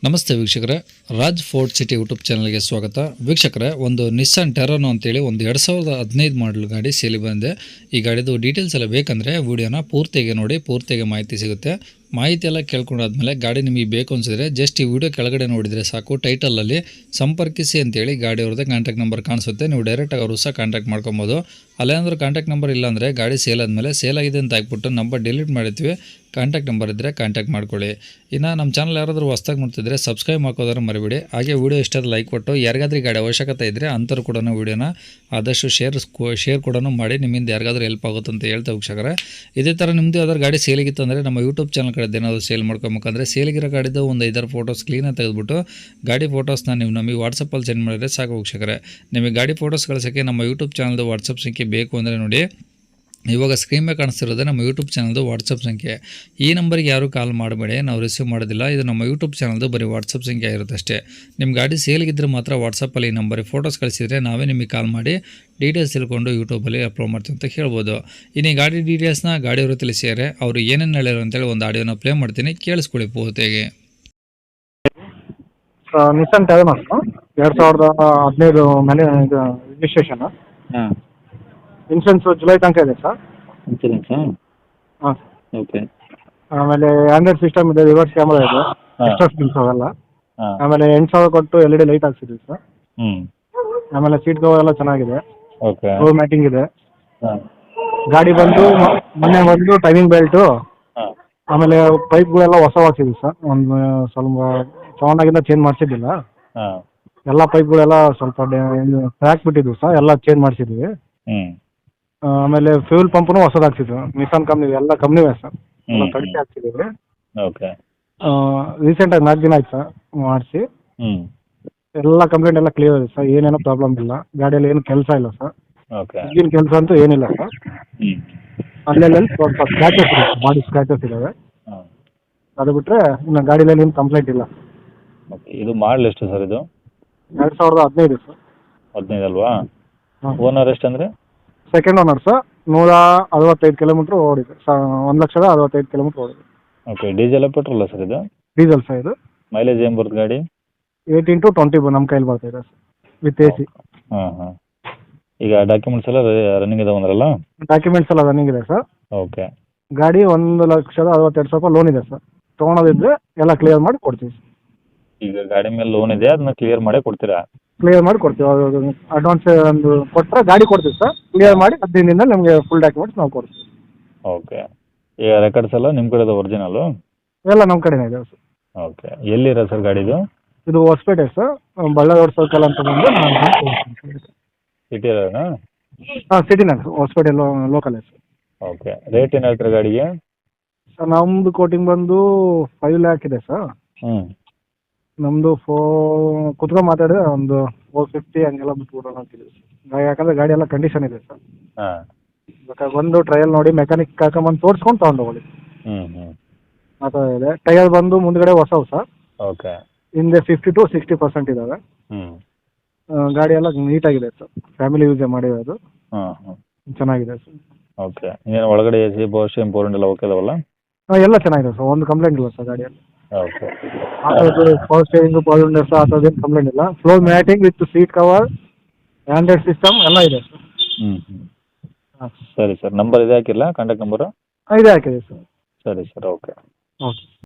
ನಮಸ್ತೆ ವೀಕ್ಷಕರೇ, Raj fort city YouTube ಚಾನಲ್ಗೆ ಸ್ವಾಗತ. ವೀಕ್ಷಕರೇ, ಒಂದು ನಿಸ್ಸಾನ್ ಟೆರಾನೋ ಅಂತೇಳಿ ಒಂದು 2015 ಮಾಡಲ್ ಗಾಡಿ ಸೇಲಿ ಬಂದಿದೆ. ಈ ಗಾಡಿದು ಡೀಟೇಲ್ಸ್ ಎಲ್ಲ ಬೇಕಂದರೆ ವಿಡಿಯೋನ ಪೂರ್ತಿಯಾಗಿ ನೋಡಿ, ಪೂರ್ತಿಯಾಗಿ ಮಾಹಿತಿ ಸಿಗುತ್ತೆ. ಮಾಹಿತಿ ಎಲ್ಲ ಕೇಳ್ಕೊಂಡಾದ್ಮೇಲೆ ಗಾಡಿ ನಿಮಗೆ ಬೇಕು ಅನಿಸಿದ್ರೆ ಜಸ್ಟ್ ಈ ವಿಡಿಯೋ ಕೆಳಗಡೆ ನೋಡಿದರೆ ಸಾಕು, ಟೈಟಲಲ್ಲಿ ಸಂಪರ್ಕಿಸಿ ಅಂತೇಳಿ ಗಾಡಿ ಅವ್ರದ್ದೇ ಕಾಂಟ್ಯಾಕ್ಟ್ ನಂಬರ್ ಕಾಣಿಸುತ್ತೆ. ನೀವು ಡೈರೆಕ್ಟಾಗಿ ಅವರು ಸಹ ಕಾಂಟ್ಯಾಕ್ಟ್ ಮಾಡ್ಕೊಬೋದು. ಅಲ್ಲೇನಾದ್ರೂ ಕಾಂಟ್ಯಾಕ್ಟ್ ನಂಬರ್ ಇಲ್ಲಾಂದರೆ ಗಾಡಿ ಸೇಲ್ ಆದಮೇಲೆ ಸೇಲ್ ಆಗಿದೆ ಅಂತ ಹಾಕ್ಬಿಟ್ಟು ನಂಬರ್ ಡಿಲೀಟ್ ಮಾಡಿರ್ತೀವಿ, ಕಾಂಟ್ಯಾಕ್ಟ್ ನಂಬರ್ ಇದ್ದರೆ ಕಾಂಟ್ಯಾಕ್ಟ್ ಮಾಡ್ಕೊಳ್ಳಿ. ಇನ್ನು ನಮ್ಮ ಚಾನಲ್ ಯಾರಾದರೂ ಹೊಸ್ದಾಗಿ ನೋಡ್ತಿದ್ರೆ ಸಬ್ಸ್ಕ್ರೈಬ್ ಮಾಡ್ಕೋದ್ರೆ ಮರಿಬೇಡಿ. ಹಾಗೆ ವಿಡಿಯೋ ಇಷ್ಟಾದ ಲೈಕ್ ಕೊಟ್ಟು ಯಾರಿಗಾದ್ರೂ ಗಾಡಿ ಅವಶ್ಯಕತೆ ಇದ್ದರೆ ಅಂಥವ್ರು ಕೂಡ ವಿಡಿಯೋನ ಆದಷ್ಟು ಶೇರ್ ಕೂಡ ಮಾಡಿ, ನಿಮ್ಮಿಂದ ಯಾರಿಗಾದ್ರೂ ಹೆಲ್ಪ್ ಆಗುತ್ತೆ ಅಂತ ಹೇಳ್ತಾ ವೀಕ್ಷಕರೇ. ಇದೇ ಥರ ನಿಮ್ಮದು ಯಾವ್ದಾದ್ರು ಗಾಡಿ ಸೇಲಿಗಿತ್ತು ಅಂದರೆ ನಮ್ಮ ಯೂಟ್ಯೂಬ್ ಚಾನಲ್ ಕಡೆ ಏನಾದರೂ ಸೇಲ್ ಮಾಡ್ಕೊಬೇಕಂದ್ರೆ ಸೇಲಿಗಿರೋ ಗಾಡಿದು ಒಂದು 5 ಫೋಟೋಸ್ ಕ್ಲೀನಾಗಿ ತೆಗೆದುಬಿಟ್ಟು ಗಾಡಿ ಫೋಟೋಸ್ನ ನೀವು ನಮಗೆ ವಾಟ್ಸಪ್ಪಲ್ಲಿ ಸೆಂಡ್ ಮಾಡಿದರೆ ಸಾಕು ವೀಕ್ಷಕರೇ. ನಿಮಗೆ ಗಾಡಿ ಫೋಟೋಸ್ ಕಳಿಸೋಕ್ಕೆ ನಮ್ಮ ಯೂಟ್ಯೂಬ್ ಚಾನಲ್ದು ವಾಟ್ಸಪ್ ಸಂಖ್ಯೆ ಬೇಕು ಅಂದರೆ ನೋಡಿ, ಇವಾಗ ಸ್ಕ್ರೀನ್ ಮೇಲೆ ಕಾಣಿಸ್ತಿರೋದೇ ನಮ್ಮ ಯೂಟ್ಯೂಬ್ ಚಾನಲ್ದು ವಾಟ್ಸಪ್ ಸಂಖ್ಯೆ. ಈ ನಂಬರ್ಗೆ ಯಾರೂ ಕಾಲ್ ಮಾಡಬೇಡಿ, ನಾವು ರಿಸೀವ್ ಮಾಡೋದಿಲ್ಲ. ಇದು ನಮ್ಮ ಯೂಟ್ಯೂಬ್ ಚಾನಲ್ದು ಬರೀ ವಾಟ್ಸಪ್ ಸಂಖ್ಯೆ ಇರುತ್ತೆ ಅಷ್ಟೇ. ನಿಮ್ಮ ಗಾಡಿ ಸೇಲ್ಗಿದ್ರೆ ಮಾತ್ರ ವಾಟ್ಸಪ್ಪಲ್ಲಿ ಈ ನಂಬರಿಗೆ ಫೋಟೋಸ್ ಕಳಿಸಿದರೆ ನಾವೇ ನಿಮಗೆ ಕಾಲ್ ಮಾಡಿ ಡೀಟೇಲ್ಸ್ ತಿಳ್ಕೊಂಡು ಯೂಟ್ಯೂಬಲ್ಲಿ ಅಪ್ಲೋಡ್ ಮಾಡ್ತೀವಿ ಅಂತ ಹೇಳ್ಬೋದು. ಇನ್ನು ಈ ಗಾಡಿ ಡೀಟೇಲ್ಸ್ನ ಗಾಡಿಯವರು ತಿಳಿಸಿದರೆ ಅವರು ಏನೇನು ಹೇಳಿದ್ರು ಅಂತೇಳಿ ಒಂದು ಆಡಿಯೋನ ಪ್ಲೇ ಮಾಡ್ತೀನಿ, ಕೇಳಿಸ್ಕೊಳ್ಳಿ ಪೂರ್ತಿಯಾಗಿ. ನಿಸ್ಸಾನ್ ಟೆರಾನೋ 2015 ಮೇಲೆ ಇದು ರಿಜಿಸ್ಟ್ರೇಷನ್. ಹಾಂ, ಇನ್ಶೂರೆನ್ಸ್ ಜುಲೈ ತನಕ ಇದೆ ಸರ್. ಇನ್ಸೂರೆನ್ಸಾ? ಹಾಂ. ಓಕೆ. ಆಮೇಲೆ ಆಂಡ್ರಾಯ್ಡ್ ಸಿಸ್ಟಮ್ ಇದೆ, ರಿವರ್ಸ್ ಕ್ಯಾಮ್ರಾ ಇದೆ, ಹಾಂ. ಎಕ್ಸ್ಟ್ರಾ ಸ್ಕ್ರೀನ್ಸ್ ಅವೆಲ್ಲ. ಹಾಂ. ಆಮೇಲೆ 8,000 ಕೊಟ್ಟು LED ಲೈಟ್ ಹಾಕ್ಸಿದ್ವಿ ಸರ್. ಹ್ಞೂ. ಆಮೇಲೆ ಸೀಟ್ ಕವರ್ ಎಲ್ಲ ಚೆನ್ನಾಗಿದೆ, ಓಕೆ. ರೋಡ್ ಮ್ಯಾಟಿಂಗ್ ಇದೆ. ಹಾಂ. ಗಾಡಿ ಬಂದು ಮೊನ್ನೆ ಬಂದು ಟೈಮಿಂಗ್ ಬೆಲ್ಟು, ಹಾಂ. ಆಮೇಲೆ ಪೈಪ್ಗಳೆಲ್ಲ ಹೊಸ ಹಾಕ್ಸಿದ್ವಿ ಸರ್. ಒಂದು ಸ್ವಲ್ಪ ಸೌಂಡಾಗಿಂದ ಚೇಂಜ್ ಮಾಡಿಸಿದ್ದಿಲ್ಲ. ಹಾಂ. ಎಲ್ಲ ಪೈಪ್ಗಳೆಲ್ಲ ಸ್ವಲ್ಪ ಕ್ರ್ಯಾಕ್ ಬಿಟ್ಟಿದ್ವು ಸರ್, ಎಲ್ಲ ಚೇಂಜ್ ಮಾಡಿಸಿದ್ವಿ. ಹ್ಞೂ. ಆಮೇಲೆ ಫ್ಯೂಲ್ ಪಂಪ್ನು ಹೊಸದು ಹಾಕ್ಸಿದ್ವಿ, ನಿಸ್ಸಾನ್ ಕಂಪ್ನಿ ಎಲ್ಲ ಕಂಪ್ನಿವೇ ಸರ್. ಎಲ್ಲ ಹ್ಞೂ. ಕಡಿಮೆ ಹಾಕ್ಸಿದ್ದೀವಿ. ಓಕೆ. ರೀಸೆಂಟಾಗಿ 4 ದಿನ ಆಯ್ತು ಸರ್ ಮಾಡಿಸಿ. ಹ್ಞೂ. ಎಲ್ಲ ಕಂಪ್ಲೇಂಟ್ ಎಲ್ಲ ಕ್ಲಿಯರ್ ಇದೆ ಸರ್, ಏನೇನೋ ಪ್ರಾಬ್ಲಮ್ ಇಲ್ಲ. ಗಾಡಿಯಲ್ಲಿ ಏನು ಕೆಲಸ ಇಲ್ಲ ಸರ್, ಓಕೆ. ಈಗಿನ ಕೆಲಸ ಅಂತೂ ಏನಿಲ್ಲ ಸರ್. ಹ್ಞೂ. ಅಲ್ಲೆಲ್ಲ ಸ್ವಲ್ಪ ಸ್ಕ್ರಾಚಸ್ ಇದೆ, ಬಾಡಿ ಸ್ಕ್ರಾಚಸ್ ಇದ್ದಾವೆ. ಹಾಂ. ಅದು ಬಿಟ್ಟರೆ ಇನ್ನು ಗಾಡಿಯಲ್ಲಿ ಏನು ಕಂಪ್ಲೇಂಟ್ ಇಲ್ಲ. ಓಕೆ. ಇದು ಮಾಡಲ್ ಎಷ್ಟು ಸರ್ ಇದು? 2015 ಸರ್. 15 ಅಲ್ವಾ? ಹಾಂ. ಓನರ್ ಎಷ್ಟು ಅಂದರೆ? Second owner sir. 165 ಕಿಲೋಮೀಟ್ರ್ ಓಡಿದೆ ಸರ್, 1,65,000 ಕಿಲೋಮೀಟ್ರ್ ಓಡಿದೆ. ಓಕೆ. ಡೀಸೆಲ್ ಪೆಟ್ರೋಲ ಸರ್ ಇದು? ಡೀಸೆಲ್ ಸರ್ ಇದು. ಮೈಲೇಜ್ ಏನು ಬರುತ್ತೆ ಗಾಡಿ? 18 to 20 ನಮ್ಮ ಕೈಲಿ ಬರ್ತಾ ಇದೆ ಸರ್, ವಿತ್ AC. ಹಾಂ ಹಾಂ. ಈಗ ಡಾಕ್ಯುಮೆಂಟ್ಸ್ ಎಲ್ಲ ರನ್ನಿಂಗ್ ಇದಾವೆ ಅಂದ್ರಲ್ಲ? ಡಾಕ್ಯುಮೆಂಟ್ಸ್ ಎಲ್ಲ ರನ್ನಿಂಗ್ ಇದೆ ಸರ್. ಓಕೆ. ಗಾಡಿ 1,62,000 ಲೋನ್ ಇದೆ ಸರ್. ತೊಗೊಳೋದಿದ್ರೆ ಎಲ್ಲ ಕ್ಲಿಯರ್ ಮಾಡಿ ಕೊಡ್ತೀವಿ. ಈಗ ಗಾಡಿ ಮೇಲೆ ಲೋನ್ ಇದೆ, ಅದನ್ನ ಕ್ಲಿಯರ್ ಮಾಡೇ ಕೊಡ್ತೀರಾ? ಕ್ಲಿಯರ್ ಮಾಡಿ ಕೊಡ್ತೀವಿ. ಅಡ್ವಾನ್ಸ್ ಒಂದು ಕೊಟ್ಟರೆ ಗಾಡಿ ಕೊಡ್ತೀವಿ ಸರ್. ಕ್ಲಿಯರ್ ಮಾಡಿ 15 ದಿನದಲ್ಲಿ ನಮಗೆ ಫುಲ್ ಡಾಕ್ಯುಮೆಂಟ್ಸ್ ನಾವು ಕೊಡ್ತೀವಿ. ಓಕೆ. ಈಗ ರೆಕಾರ್ಡ್ಸ್ ಎಲ್ಲ ನಿಮ್ಮ ಕಡೆದು ಒರಿಜಿನಲ್ಲು? ಎಲ್ಲ ನಮ್ಮ ಕಡೆನೇ ಇದೆ ಸರ್. ಓಕೆ. ಎಲ್ಲಿರೋ ಸರ್ ಗಾಡಿದು? ಇದು ಹೊಸಪೇಟೆ ಸರ್, ಬಳ್ಳಾರಿ ಸರ್ಕಲ್ ಅಂತ ಬಂದು ಸಿಟಿ ಇರೋದಾ? ಹಾಂ, ಸಿಟಿನಾಗ Hosapete local sir. Okay. Rate ಏನು ಹೇಳ್ತೀರಾ ಗಾಡಿಗೆ? ಸರ್ ನಮ್ಮದು ಕೋಟಿಂಗ್ ಬಂದು 5 lakh ಇದೆ ಸರ್. ಹ್ಞೂ. ನಮ್ಮದು ಕುತ್ಕೊಂಡು ಮಾತಾಡಿದ್ರೆ ಒಂದು 450 ಹಂಗೆಲ್ಲ ಬಿಟ್ಬಿಡೋಣ ಅಂತಿದ್ದೀವಿ ಸರ್. ಯಾಕಂದರೆ ಗಾಡಿ ಎಲ್ಲ ಕಂಡೀಷನ್ ಇದೆ ಸರ್. ಹಾಂ. ಬೇಕಾದ್ರೆ ಬಂದು ಟ್ರಯಲ್ ನೋಡಿ ಮೆಕ್ಯಾನಿಕ್ ಕರ್ಕೊಂಬಂದು ತೋರಿಸ್ಕೊಂಡು ತೊಗೊಂಡು ಹೋಗಿ ಹ್ಞೂ ಹ್ಞೂ. ಆ ಥರ ಇದೆ. ಟೈರ್ ಬಂದು ಮುಂದ್ಗಡೆ ಹೊಸವು ಸರ್, ಓಕೆ. ಹಿಂದೆ 50 to 60% ಇದ್ದಾವೆ. ಹ್ಞೂ. ಗಾಡಿ ಎಲ್ಲ ನೀಟಾಗಿದೆ ಸರ್, ಫ್ಯಾಮಿಲಿ ಯೂಸೇ ಮಾಡಿರೋದು. ಹಾಂ ಹಾಂ. ಚೆನ್ನಾಗಿದೆ ಸರ್. ಓಕೆ. ಏನು ಒಳಗಡೆ AC, ಪವರ್ ಸ್ಟೇರಿಂಗ್, ಪವರ್ ಎಲ್ಲ ಓಕೆ ಇದಾವಲ್ಲ? ಹಾಂ, ಎಲ್ಲ ಚೆನ್ನಾಗಿದೆ ಸರ್, ಒಂದು ಕಂಪ್ಲೇಂಟ್ ಇಲ್ಲ ಸರ್ ಗಾಡಿಯಲ್ಲಿ. ಓಕೆ. ಆ ಥರದ್ದು ಪವರ್ ಸ್ಟೇರಿಂಗು, ಪವರ್ ವಿಂಡೋಸ್ ಆ ಥರದ್ದೇನು ಕಂಪ್ಲೇಂಟ್ ಇಲ್ಲ. Floor matting with seat cover, Android system ಎಲ್ಲ ಇದೆ ಸರ್. ಹ್ಞೂ ಹ್ಞೂ. ಹಾಂ ಸರಿ ಸರ್. ನಂಬರ್ ಇದೆ ಹಾಕಿಲ್ಲ, ಕಾಂಟ್ಯಾಕ್ಟ್ ನಂಬರು? ಇದೇ ಹಾಕಿದೆ ಸರ್. ಸರಿ ಸರ್. ಓಕೆ. ಓಕೆ.